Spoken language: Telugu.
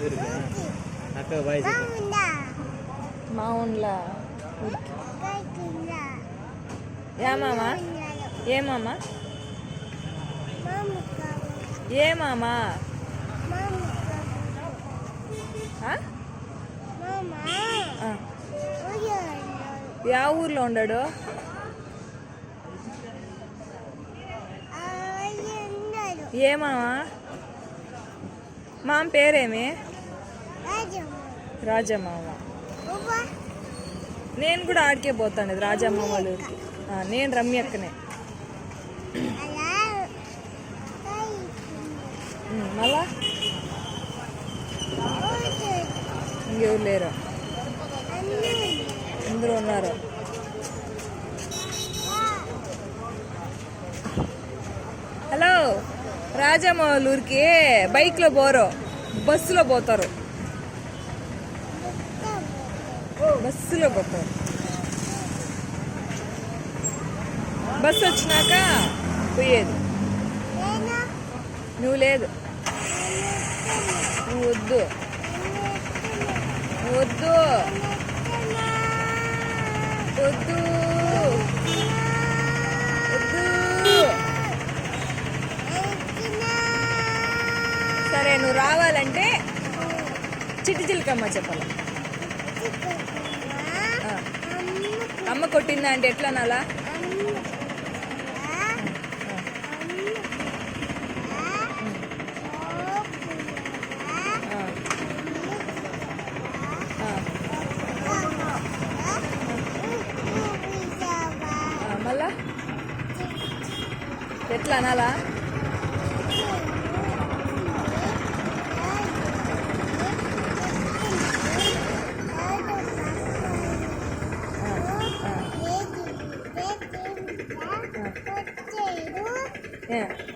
అక్క బాయ్ మావున్లా ఏమామా ఏమామా ఏమామా యా ఊర్లో ఉండడు ఏమామా మామ పేరేమి రాజమ్మ నేను కూడా ఆడికే పోతాను రాజమ్మ వాళ్ళ ఊరికి నేను రమ్యక్కనే మళ్ళా ఇంకెవరు లేరు అందరూ ఉన్నారు హలో రాజమ్మ వాళ్ళ ఊరికి బైక్లో పోరు బస్సులో పోతారు బస్సులో పోతారు బస్సు వచ్చినాక పోయేది నువ్వు లేదు నువ్వు వద్దు వద్దు వద్దు వద్దు సరే నువ్వు రావాలంటే చిట్టి చిలకమ్మ చెప్పాలి అమ్మ కొట్టిందా అంటే ఎట్లా నాలా మళ్ళా ఎట్లా అనాలా Yeah.